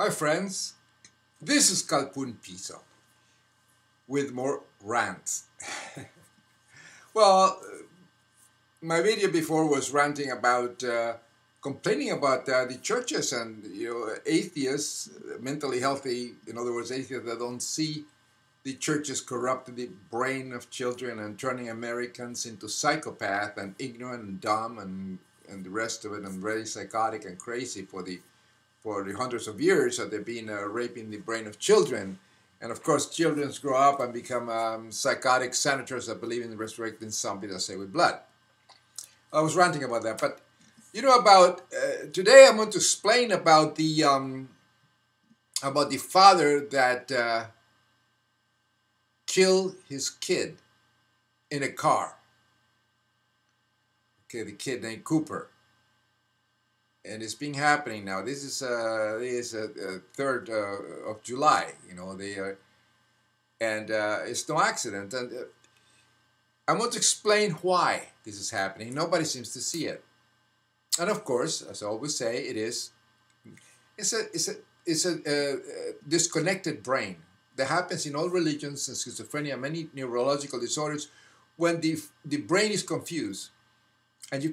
Hi friends, this is Calpun Piso with more rants. Well, my video before was ranting about, complaining about the churches and atheists, mentally healthy, in other words, atheists that don't see the churches corrupting the brain of children and turning Americans into psychopath and ignorant and dumb and the rest of it, and very psychotic and crazy for the hundreds of years that they've been raping the brain of children. And of course, children grow up and become psychotic senators that believe in resurrecting somebody that say with blood. I was ranting about that, but today I'm going to explain about the father that killed his kid in a car. Okay, the kid named Cooper. And it's been happening now. This is 3rd of July. It's no accident. And I want to explain why this is happening. Nobody seems to see it. And of course, as I always say, it's a disconnected brain that happens in all religions and schizophrenia, many neurological disorders, when the brain is confused and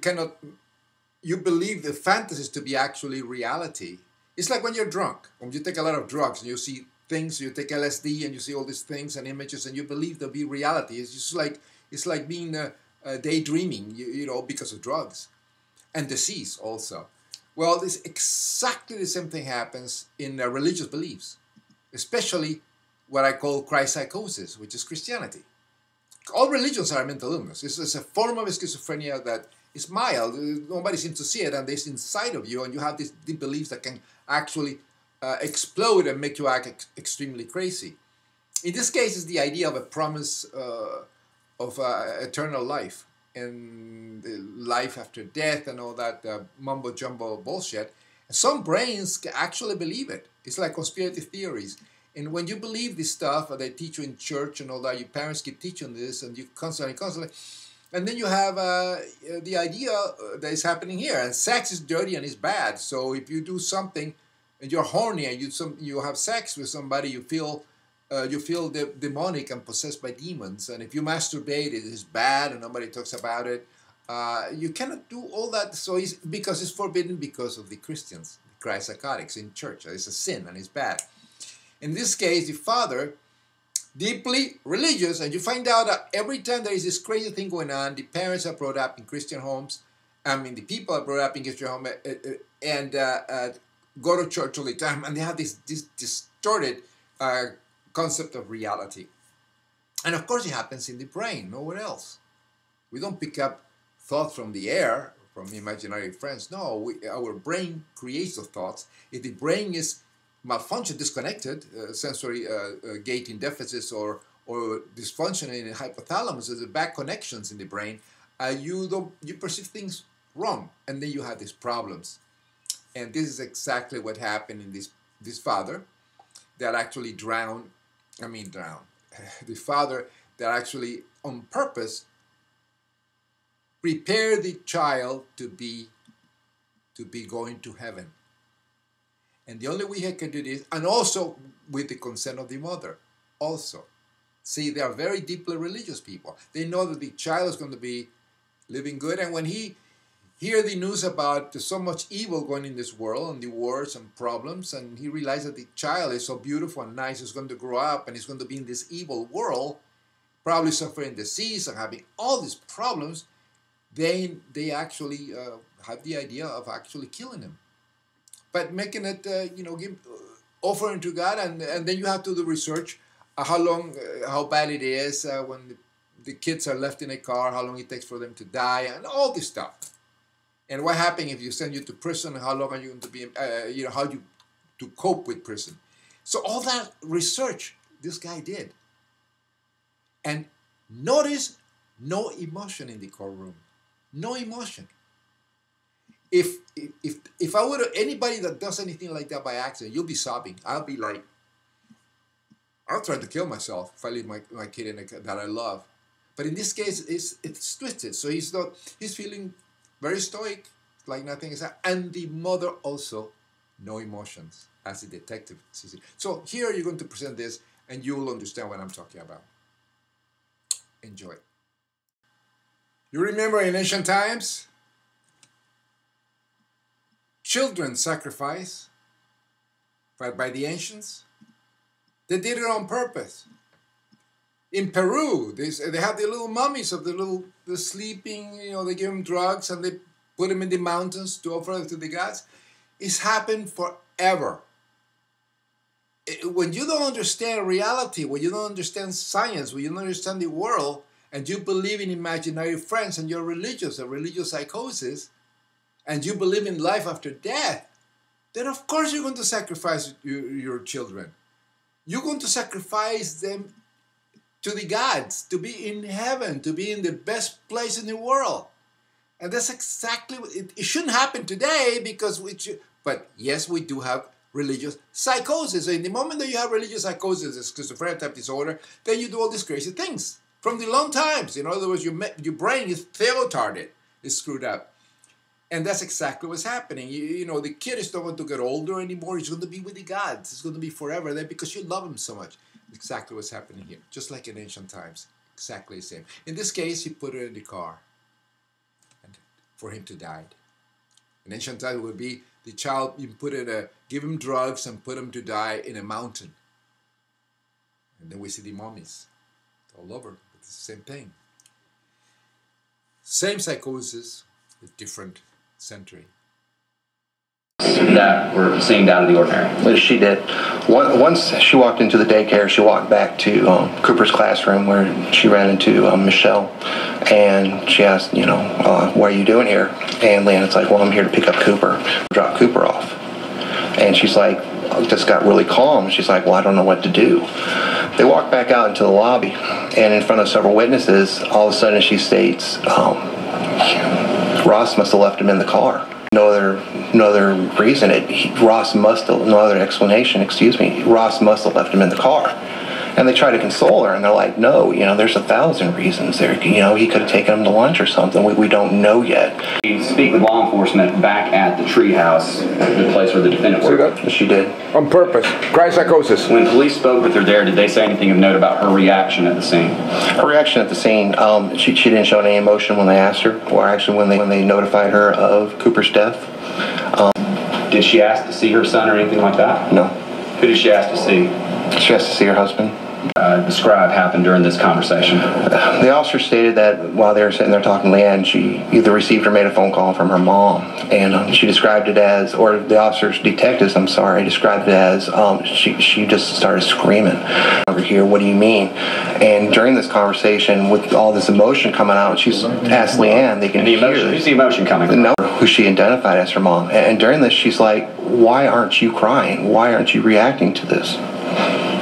you believe the fantasies to be actually reality. It's like when you're drunk. When you take a lot of drugs and you see things, you take LSD and you see all these things and images and you believe they'll be reality. It's like being daydreaming, because of drugs and disease also. Well, this exactly the same thing happens in religious beliefs, especially what I call Christ Psychosis, which is Christianity. All religions are mental illness. It's a form of schizophrenia that is mild. Nobody seems to see it, and it's inside of you, and you have these deep beliefs that can actually explode and make you act extremely crazy. In this case, it's the idea of a promise of eternal life and life after death and all that mumbo-jumbo bullshit. Some brains actually believe it. It's like conspiracy theories. And when you believe this stuff, they teach you in church and all that, your parents keep teaching this, and you constantly, and then you have the idea that is happening here. And sex is dirty and it's bad. So if you do something and you're horny and you have sex with somebody, you feel demonic and possessed by demons. And if you masturbate, it is bad and nobody talks about it. You cannot do all that. So because it's forbidden because of the Christians, the Christ Psychotics in church. It's a sin and it's bad. In this case, the father, deeply religious, and you find out that every time there is this crazy thing going on, the parents are brought up in Christian homes, the people are brought up in Christian homes, and go to church all the time, and they have this distorted concept of reality. And of course it happens in the brain, nowhere else. We don't pick up thoughts from the air, from imaginary friends. No, our brain creates those thoughts. If the brain is malfunction, disconnected, sensory gating deficits or dysfunction in the hypothalamus, there's bad connections in the brain, you perceive things wrong, and then you have these problems. And this is exactly what happened in this father that actually drowned. The father that actually on purpose prepared the child to be going to heaven. And the only way he can do this, and also with the consent of the mother, also. See, they are very deeply religious people. They know that the child is going to be living good. And when he hears the news about so much evil going in this world, and the wars and problems, and he realizes that the child is so beautiful and nice, is going to grow up and is going to be in this evil world, probably suffering disease and having all these problems, they actually have the idea of actually killing him. But making it, offering to God, and then you have to do research, how bad it is when the kids are left in a car, how long it takes for them to die, and all this stuff. And what happens if you send you to prison, how long are you going to be, how to cope with prison. So all that research this guy did. And notice no emotion in the courtroom. No emotion. If I were anybody that does anything like that by accident, you'll be sobbing. I'll be like, I'll try to kill myself if I leave my kid that I love. But in this case, it's twisted. So he's feeling very stoic, like nothing is happening. And the mother also no emotions, as a detective. So here you're going to present this, and you will understand what I'm talking about. Enjoy. You remember in ancient times, children sacrificed by the ancients. They did it on purpose. In Peru, they have the little mummies of the sleeping, they give them drugs and they put them in the mountains to offer them to the gods. It's happened forever. When you don't understand reality, when you don't understand science, when you don't understand the world, and you believe in imaginary friends and you're religious, a religious psychosis, and you believe in life after death, then of course you're going to sacrifice your children. You're going to sacrifice them to the gods, to be in heaven, to be in the best place in the world. And that's exactly what it shouldn't happen today, because but yes, we do have religious psychosis. So in the moment that you have religious psychosis, a schizophrenia type disorder, then you do all these crazy things from the long times. In other words, your brain is theotarded, is screwed up. And that's exactly what's happening. The kid is not going to get older anymore. He's going to be with the gods. It's going to be forever there because you love him so much. Exactly what's happening here. Just like in ancient times. Exactly the same. In this case, he put her in the car and for him to die. In ancient times, it would be the child, you give him drugs and put him to die in a mountain. And then we see the mummies all over. It's the same thing. Same psychosis with different century. That were seemed out of the ordinary. She did. Once she walked into the daycare, she walked back to Cooper's classroom where she ran into Michelle, and she asked, what are you doing here? And Leanna's like, well, I'm here to pick up Cooper, drop Cooper off. And she's like, just got really calm. She's like, well, I don't know what to do. They walked back out into the lobby, and in front of several witnesses, all of a sudden she states, Ross must have left him in the car. No other reason. No other explanation, Ross must have left him in the car. And they try to console her, and they're like, no, there's 1,000 reasons there. He could have taken him to lunch or something. We don't know yet. You speak with law enforcement back at the treehouse, the place where the defendant worked. She did. On purpose. Christ Psychosis. When police spoke with her there, did they say anything of note about her reaction at the scene? Her reaction at the scene, she didn't show any emotion when they asked her, or actually when they notified her of Cooper's death. Did she ask to see her son or anything like that? No. Who did she ask to see? She asked to see her husband. Describe happened during this conversation. The officer stated that while they were sitting there talking to Leanne, she either received or made a phone call from her mom, and she described it as, or the detectives described it as, she just started screaming over here. What do you mean? And during this conversation, with all this emotion coming out, she's asked Leanne, they can hear. Who's the emotion coming from? No, who she identified as her mom. And during this, she's like, why aren't you crying? Why aren't you reacting to this?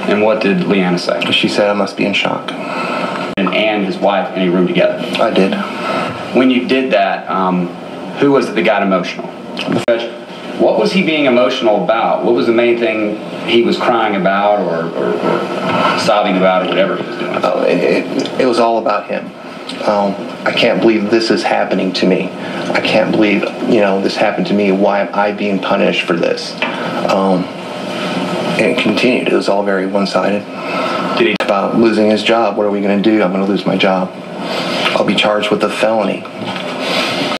And what did Leanna say? She said, I must be in shock. And his wife in a room together? I did. When you did that, who was it that got emotional? Judge, what was he being emotional about? What was the main thing he was crying about or sobbing about or whatever he was doing? It was all about him. I can't believe this is happening to me. I can't believe, this happened to me. Why am I being punished for this? And it continued. It was all very one-sided. Did he about losing his job? What are we going to do? I'm going to lose my job. I'll be charged with a felony.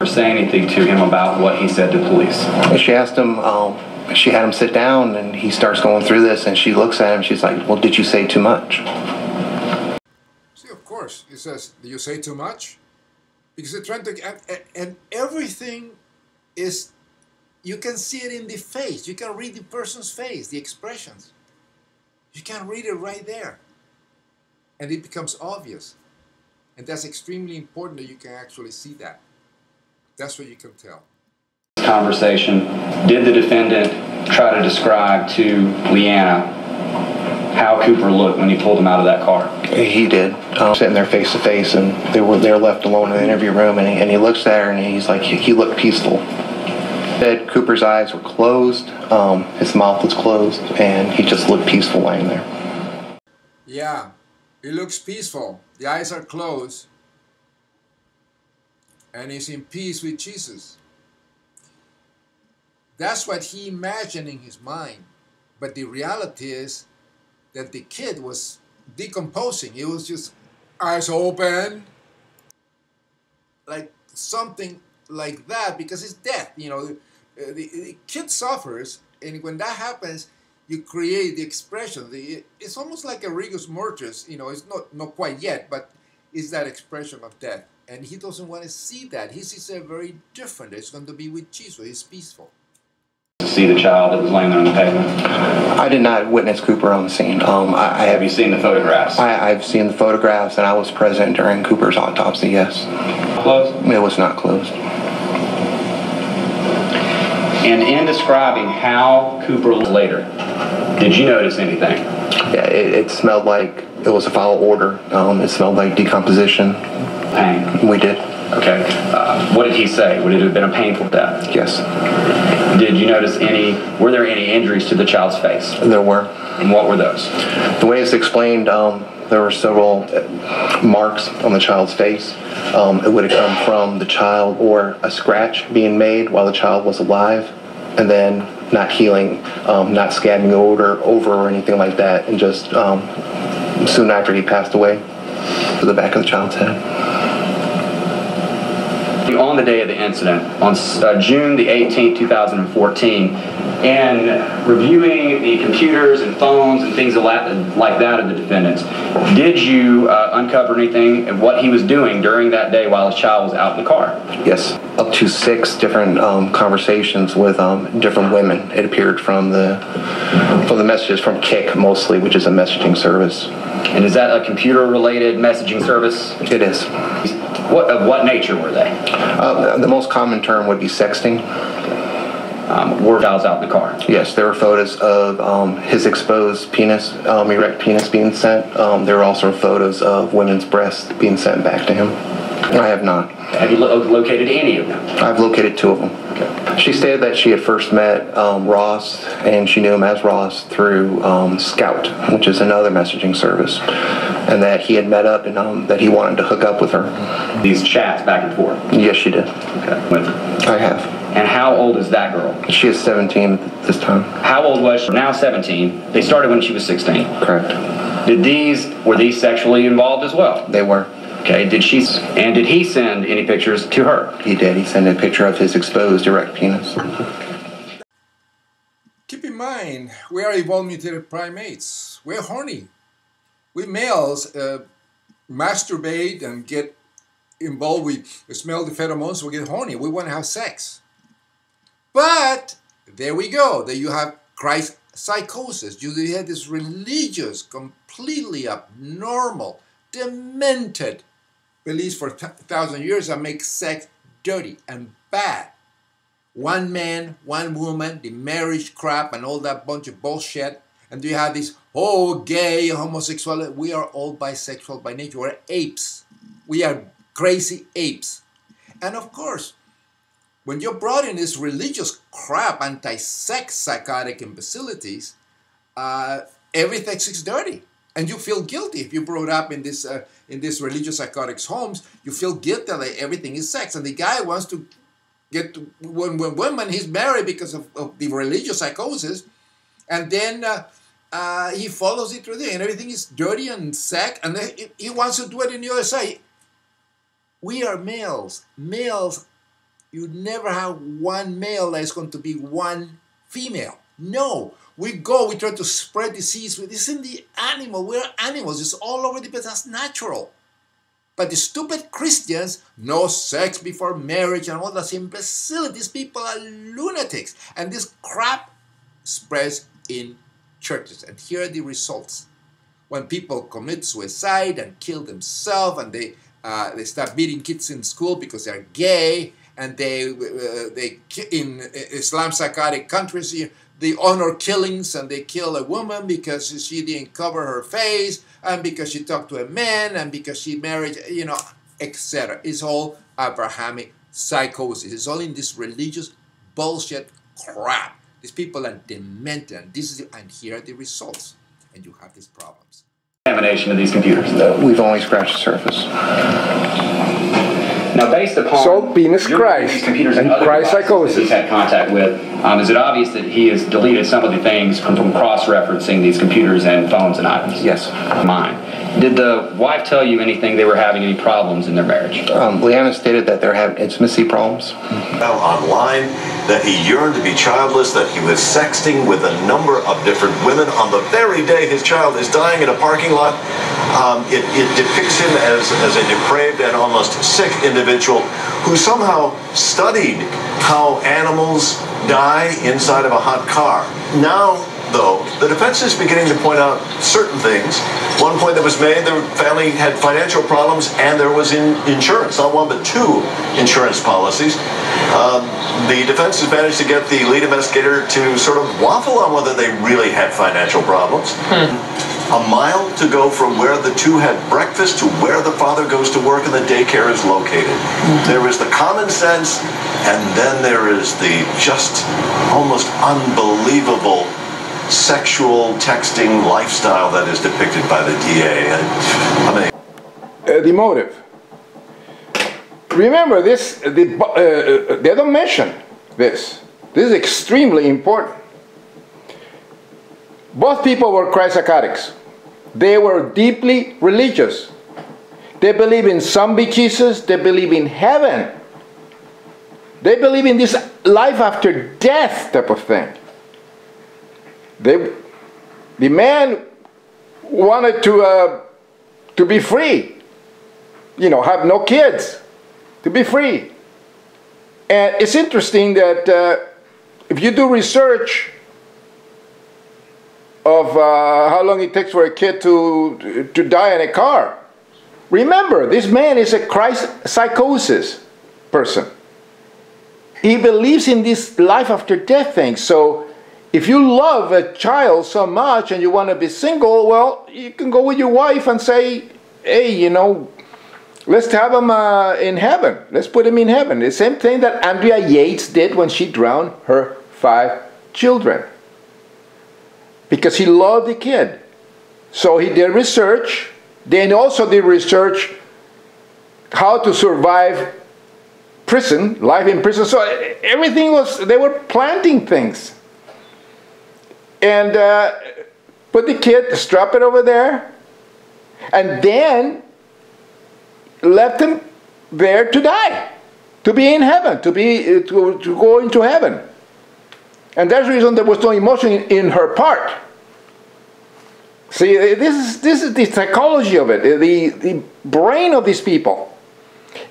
Or say anything to him about what he said to police? She asked him, she had him sit down, and he starts going through this, and she looks at him, she's like, well, did you say too much? See, of course. He says, do you say too much? Because they're trying to, and everything is, you can see it in the face. You can read the person's face, the expressions. You can read it right there. And it becomes obvious. And that's extremely important that you can actually see that. That's what you can tell. Conversation, did the defendant try to describe to Leanna how Cooper looked when he pulled him out of that car? He did. Sitting there face to face, and they were left alone in the interview room, and he looks at her, and he's like, he looked peaceful. Said Cooper's eyes were closed, his mouth was closed, and he just looked peaceful lying there. Yeah, he looks peaceful. The eyes are closed, and he's in peace with Jesus. That's what he imagined in his mind. But the reality is that the kid was decomposing. It was just eyes open, like something like that, because it's death. You know, the kid suffers, and when that happens, you create the expression. It's almost like a rigor mortis. You know, it's not quite yet, but it's that expression of death. And he doesn't want to see that. He sees it very different. It's going to be with Jesus. It's peaceful. To see the child that was laying there on the pavement? I did not witness Cooper on the scene. Have you seen the photographs? I've seen the photographs, and I was present during Cooper's autopsy, yes. Closed? It was not closed. And in describing how Cooper was later, did you notice anything? Yeah, it smelled like it was a foul odor. It smelled like decomposition. Pain? We did. Okay. What did he say? Would it have been a painful death? Yes. Did you notice were there any injuries to the child's face? There were. And what were those? The way it's explained, there were several marks on the child's face. It would have come from the child or a scratch being made while the child was alive, and then not healing, not scabbing over or anything like that, and just soon after he passed away, to the back of the child's head. On the day of the incident, on June the 18th, 2014, and reviewing the computers and phones and things like that of the defendants, did you uncover anything of what he was doing during that day while his child was out in the car? Yes, up to 6 different conversations with different women. It appeared from the messages from Kik mostly, which is a messaging service. And is that a computer-related messaging service? It is. Of what nature were they? The most common term would be sexting. Were child's out in the car? Yes, there were photos of his exposed penis, erect penis being sent. There were also photos of women's breasts being sent back to him. I have not. Have you located any of them? I've located 2 of them. Okay. She stated that she had first met Ross, and she knew him as Ross through Scout, which is another messaging service, and that he had met up and that he wanted to hook up with her. These chats back and forth? Yes, she did. Okay. With her? I have. And how old is that girl? She is 17 at this time. How old was she? Now 17. They started when she was 16. Correct. Were these sexually involved as well? They were. Okay, did he send any pictures to her? He did. He sent a picture of his exposed erect penis. Keep in mind, we are evolved mutated primates. We're horny. We males masturbate and get involved with smell the pheromones, we get horny. We want to have sex. But there we go. There you have Christ Psychosis. You have this religious, completely abnormal, demented beliefs for 1,000 years that make sex dirty and bad. One man, one woman, the marriage crap and all that bunch of bullshit. And you have this, gay, homosexual. We are all bisexual by nature. We're apes. We are crazy apes. And of course, when you're brought in this religious crap, anti-sex psychotic imbecilities, everything is dirty. And you feel guilty if you brought up in this religious psychotics homes. You feel guilty that everything is sex, and the guy wants to get to when he's married because of the religious psychosis, and then he follows it through there, and everything is dirty and sex, and then he wants to do it in the other side. We are males. Males, you never have one male that is going to be one female. No. We try to spread disease. This isn't the animal. We're animals. It's all over the place. That's natural. But the stupid Christians, no sex before marriage and all that imbecility. These people are lunatics. And this crap spreads in churches. And here are the results. When people commit suicide and kill themselves, and they start beating kids in school because they're gay, and they in Islam psychotic countries, they honor killings, and they kill a woman because she didn't cover her face, and because she talked to a man, and because she married, etc. It's all Abrahamic psychosis. It's all in this religious bullshit crap. These people are demented, and here are the results, and you have these problems. Examination of these computers. We've only scratched the surface. Now, based upon So penis Christ these computers and other Christ devices Psychosis. that he's had contact with, is it obvious that he has deleted some of the things from cross-referencing these computers and phones and items? Yes. Mine. Did the wife tell you anything they were having any problems in their marriage? Leanna stated that they're having intimacy problems. Online, that he yearned to be childless, that he was sexting with a number of different women on the very day his child is dying in a parking lot. It depicts him as a depraved and almost sick individual who somehow studied how animals die inside of a hot car. Now, though, the defense is beginning to point out certain things. One point that was made, the family had financial problems and there was insurance, not one but two insurance policies. The defense has managed to get the lead investigator to sort of waffle on whether they really had financial problems. A mile to go from where the two had breakfast to where the father goes to work and the daycare is located. There is the common sense, and then there is the just almost unbelievable sexual texting lifestyle that is depicted by the DA. The motive. Remember this, they don't mention this. This is extremely important. Both people were Christ psychotics. They were deeply religious. They believe in zombie Jesus. They believe in heaven. They believe in this life after death type of thing. The man wanted to be free, you know, have no kids, to be free. And it's interesting that if you do research of how long it takes for a kid to die in a car, remember, this man is a Christ psychosis person. He believes in this life after death thing. So if you love a child so much and you want to be single, well, you can go with your wife and say, hey, you know, let's have him in heaven. Let's put him in heaven. The same thing that Andrea Yates did when she drowned her 5 children. Because he loved the kid. So he did research. Then also did research how to survive prison, life in prison. So everything was, they were planting things. And put the kid, strap it over there, and then left him there to die, to be in heaven, to go into heaven. And that's the reason there was no emotion in her part. See, this is the psychology of it, the brain of these people.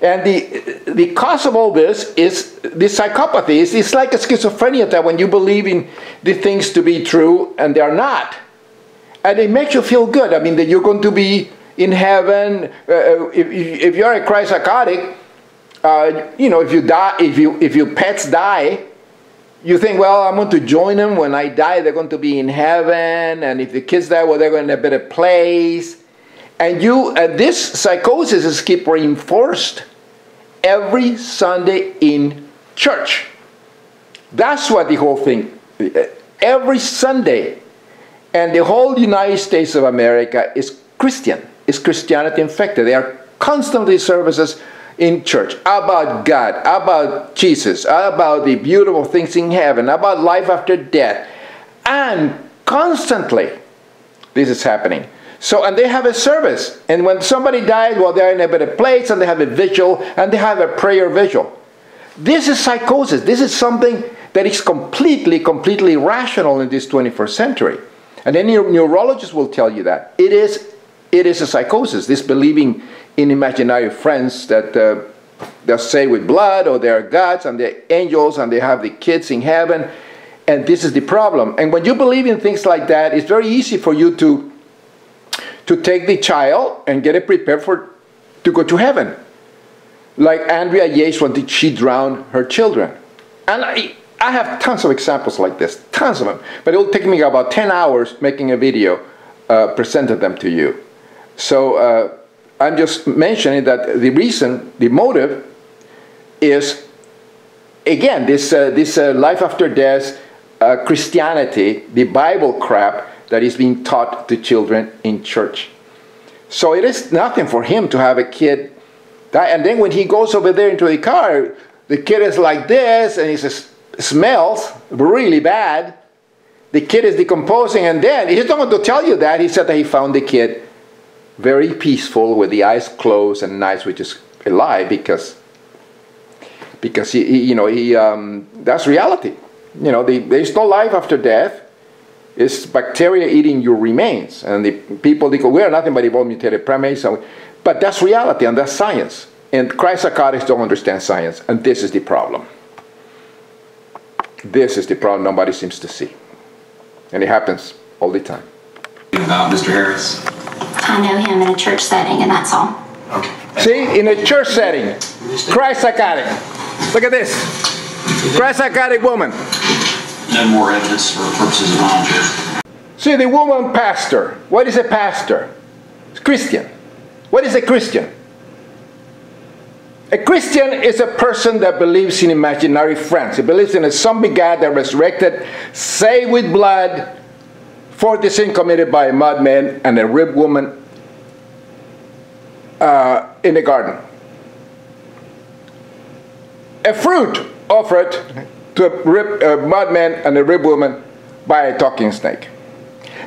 And the cause of all this is this psychopathy. It's like a schizophrenia, that when you believe in the things to be true and they are not. And it makes you feel good. I mean, that you're going to be in heaven. If you're a Christ psychotic, you know, if you die, if your pets die, you think, well, I'm going to join them. When I die, they're going to be in heaven. And if the kids die, well, they're going to a better place. And this psychosis is keep reinforced every Sunday in church. That's what the whole thing, every Sunday. And the whole United States of America is Christian, is Christianity infected. There are constantly services in church about God, about Jesus, about the beautiful things in heaven, about life after death. And constantly this is happening. So, and they have a service. And when somebody dies, well, they're in a better place, and they have a vigil, and they have a prayer vigil. This is psychosis. This is something that is completely rational in this 21st century. And any neurologist will tell you that. It is a psychosis, this believing in imaginary friends that they're saved with blood, or they're gods, and they're angels, and they have the kids in heaven. And this is the problem. And when you believe in things like that, it's very easy for you to take the child and get it prepared to go to heaven. Like Andrea Yates when she drowned her children. And I have tons of examples like this, tons of them. But it will take me about 10 hours making a video, presented them to you. So I'm just mentioning that the reason, the motive is, again, this life after death, Christianity, the Bible crap, that is being taught to children in church. So it is nothing for him to have a kid And then when he goes over there into the car, the kid is like this, and he smells really bad. The kid is decomposing, and then he's not going to tell you that. He said that he found the kid very peaceful with the eyes closed and nice, which is a lie because that's reality. There's no life after death. It's bacteria eating your remains, and the people they go, we are nothing but evolved mutated primates. But that's reality, and that's science. And Christ Psychotics don't understand science, and this is the problem. This is the problem nobody seems to see, and it happens all the time. About Mr. Harris. I know him in a church setting, and that's all. Okay. See, in a church setting, Christ Psychotic. Look at this. Christ Psychotic woman. No more evidence for purposes of non-truth. See, the woman pastor. What is a pastor? It's Christian. What is a Christian? A Christian is a person that believes in imaginary friends. He believes in a zombie God that resurrected, saved with blood, for the sin committed by a madman and a rib woman in the garden. A fruit offered to a madman and a rib woman by a talking snake.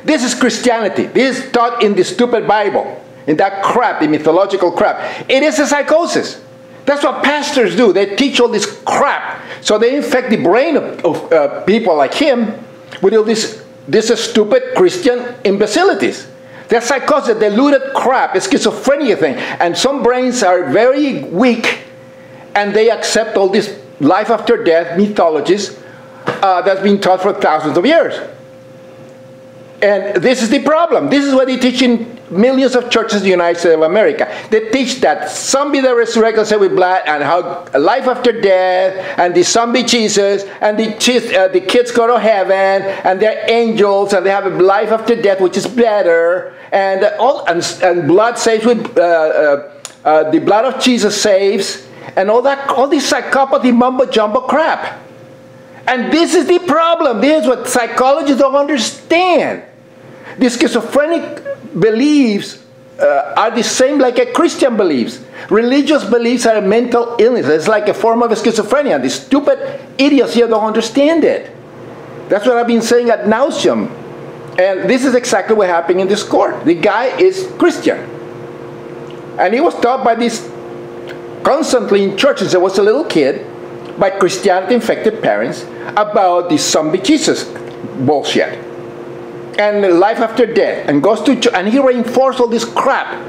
This is Christianity. This is taught in the stupid Bible, in that crap, the mythological crap. It is a psychosis. That's what pastors do. They teach all this crap. So they infect the brain of people like him with all this stupid Christian imbecilities. They're psychosis, diluted crap, a schizophrenia thing. And some brains are very weak, and they accept all this life after death mythologies that's been taught for thousands of years. And this is the problem. This is what they teach in millions of churches in the United States of America. They teach that zombie that resurrected saved with blood, and how life after death, and the zombie Jesus, and the kids go to heaven, and they're angels, and they have a life after death which is better, and blood saves with the blood of Jesus saves, and all this psychopathy mumbo jumbo crap. And this is the problem. This is what psychologists don't understand. The schizophrenic beliefs are the same like a Christian beliefs. Religious beliefs are a mental illness. It's like a form of schizophrenia. The stupid idiots here don't understand it. That's what I've been saying ad nauseum. And this is exactly what happened in this court. The guy is Christian. And he was taught by this constantly in churches. There was a little kid by Christianity-infected parents about the zombie Jesus bullshit and life after death, and goes to church, and he reinforced all this crap.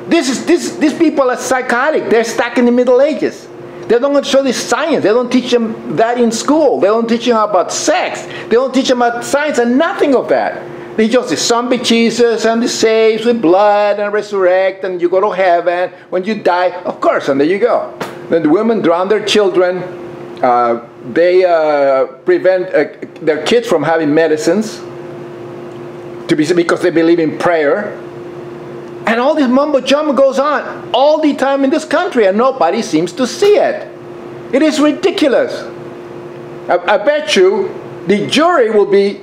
These people are psychotic. They're stuck in the Middle Ages. They don't show this science. They don't teach them that in school. They don't teach them about sex. They don't teach them about science and nothing of that. They just the zombie Jesus and the saves with blood and resurrect, and you go to heaven when you die, of course, and there you go. Then the women drown their children. They prevent their kids from having medicines because they believe in prayer. And all this mumbo jumbo goes on all the time in this country, and nobody seems to see it. It is ridiculous. I bet you the jury will be,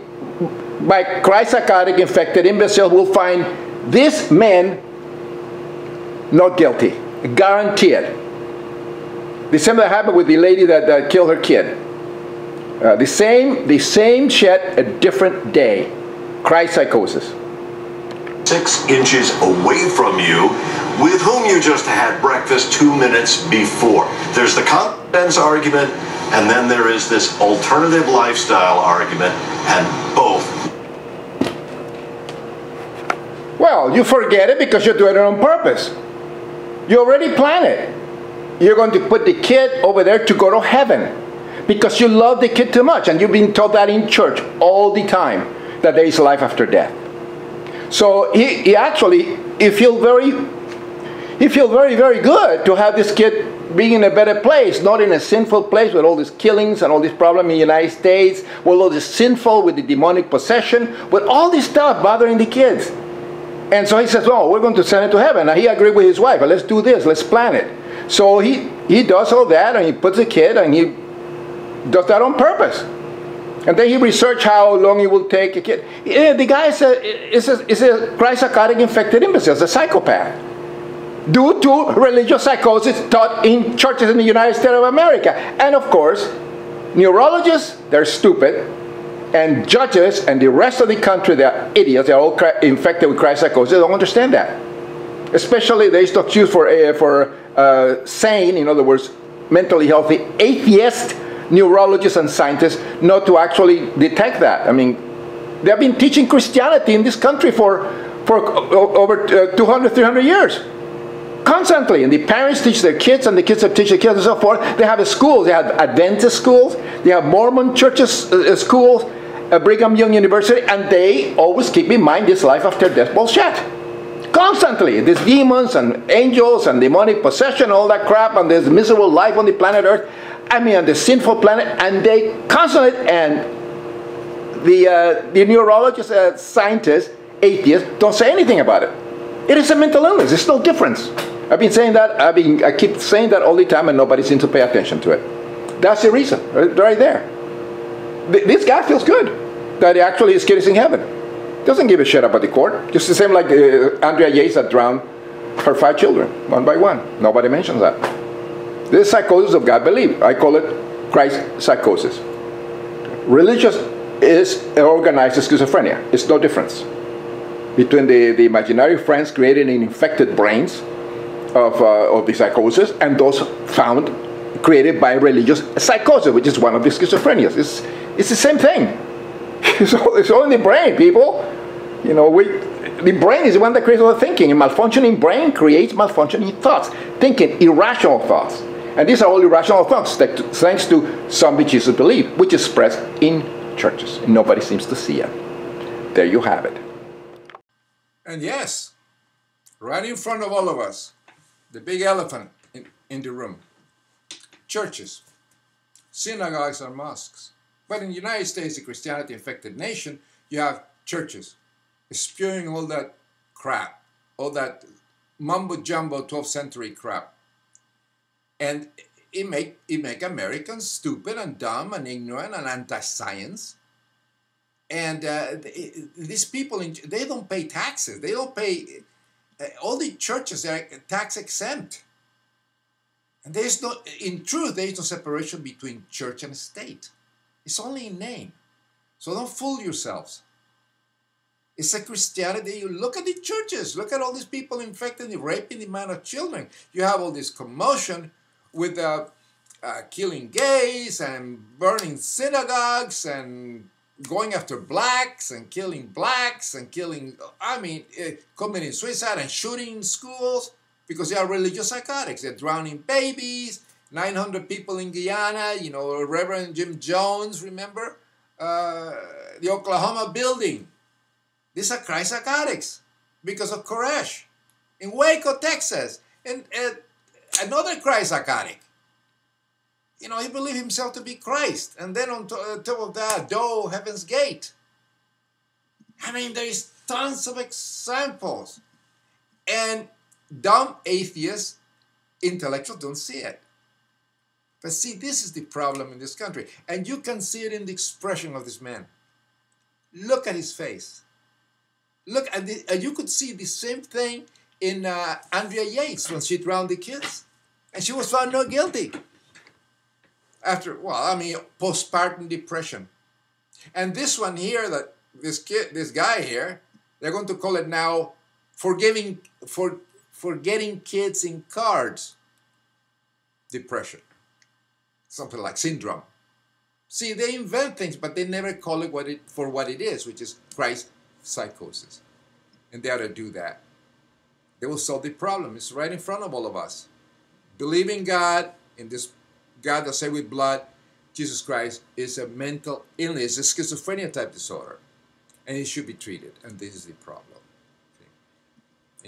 by Christ Psychotic infected imbeciles, will find this man not guilty, guaranteed. The same that happened with the lady that killed her kid. The same shit, a different day. Christ Psychosis. 6 inches away from you, with whom you just had breakfast 2 minutes before. There's the confidence argument, and then there is this alternative lifestyle argument, and both. Well, you forget it because you're doing it on purpose. You already planned it. You're going to put the kid over there to go to heaven because you love the kid too much, and you've been told that in church all the time, that there is life after death. So he feels very, very good to have this kid being in a better place, not in a sinful place with all these killings and all this problem in the United States, with all this sinful, with the demonic possession, with all this stuff bothering the kids. And so he says, "Oh, we're going to send it to heaven." And he agreed with his wife, "Let's do this, let's plan it." So he does all that, and he puts a kid, and he does that on purpose. And then he researched how long it will take a kid. The guy is a Christ Psychotic infected imbecile, a psychopath. due to religious psychosis taught in churches in the United States of America. And of course, neurologists, they're stupid, and judges and the rest of the country, they're idiots. They're all infected with Christ psychosis. They don't understand that. Especially they used to choose for sane, in other words, mentally healthy atheist neurologists and scientists not to actually detect that. I mean, they've been teaching Christianity in this country for over 200, 300 years. Constantly. And the parents teach their kids, and the kids teach their kids, and so forth. They have schools. They have Adventist schools. They have Mormon churches, schools, Brigham Young University, and they always keep in mind this life after death bullshit. Constantly. These demons and angels and demonic possession, all that crap, and there's miserable life on the planet Earth. I mean, on the sinful planet, and they constantly, and the neurologists, scientists, atheists, don't say anything about it. It is a mental illness. There's no difference. I've been saying that. I keep saying that all the time, and nobody seems to pay attention to it. That's the reason, right there. This guy feels good that actually his kid is in heaven. Doesn't give a shit about the court. Just the same like Andrea Yates that drowned her 5 children, one by one. Nobody mentions that. This is psychosis of God belief. I call it Christ psychosis. Religious is organized schizophrenia. It's no difference between the imaginary friends created in infected brains of the psychosis and those found created by religious psychosis, which is one of the schizophrenias. It's the same thing. It's all in the brain, people. You know, the brain is the one that creates all the thinking. A malfunctioning brain creates malfunctioning thoughts, thinking, irrational thoughts. And these are all irrational thoughts thanks to zombie Jesus belief, which is expressed in churches. And nobody seems to see it. There you have it. And yes, right in front of all of us, the big elephant in the room. Churches, synagogues, and mosques. But in the United States, a Christianity-infected nation, you have churches spewing all that crap, all that mumbo-jumbo 12th century crap. And it make Americans stupid and dumb and ignorant and anti-science. And these people, they don't pay taxes. They don't pay, all the churches are tax exempt. And there's no, in truth, there is no separation between church and state. It's only in name. So don't fool yourselves. It's a Christianity. You look at the churches. Look at all these people infected, raping the man of children. You have all this commotion with killing gays and burning synagogues and going after blacks and killing, committing suicide and shooting schools because they are religious psychotics. They're drowning babies, 900 people in Guyana, you know, Reverend Jim Jones, remember? The Oklahoma building. These are Christ psychotics because of Koresh. In Waco, Texas, and another Christ psychotic. You know, he believed himself to be Christ. And then on top of that, Heaven's Gate. I mean, there is tons of examples. And dumb atheists, intellectuals don't see it. But see, this is the problem in this country. And you can see it in the expression of this man. Look at his face. Look at the, you could see the same thing in Andrea Yates when she drowned the kids. And she was found not guilty. After, postpartum depression. And this one here, that this guy here, they're going to call it now forgetting kids in cards depression. Something like syndrome. See, they invent things, but they never call it for what it is, which is Christ psychosis. And they ought to do that. They will solve the problem. It's right in front of all of us. Believe in God, in this God that saved with blood, Jesus Christ, is a mental illness, a schizophrenia type disorder. And it should be treated. And this is the problem. Okay.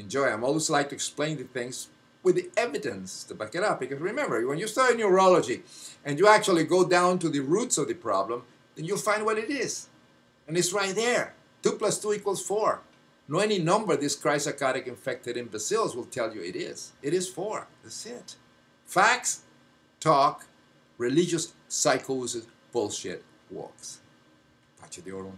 Enjoy. I'm always like to explain the things with the evidence to back it up. Because remember, when you study neurology and you actually go down to the roots of the problem, then you'll find what it is. And it's right there. 2 + 2 = 4. No any number these Christ psychotic infected imbeciles will tell you it is. It is 4. That's it. Facts, talk, religious psychosis, bullshit, walks. Pace de oro.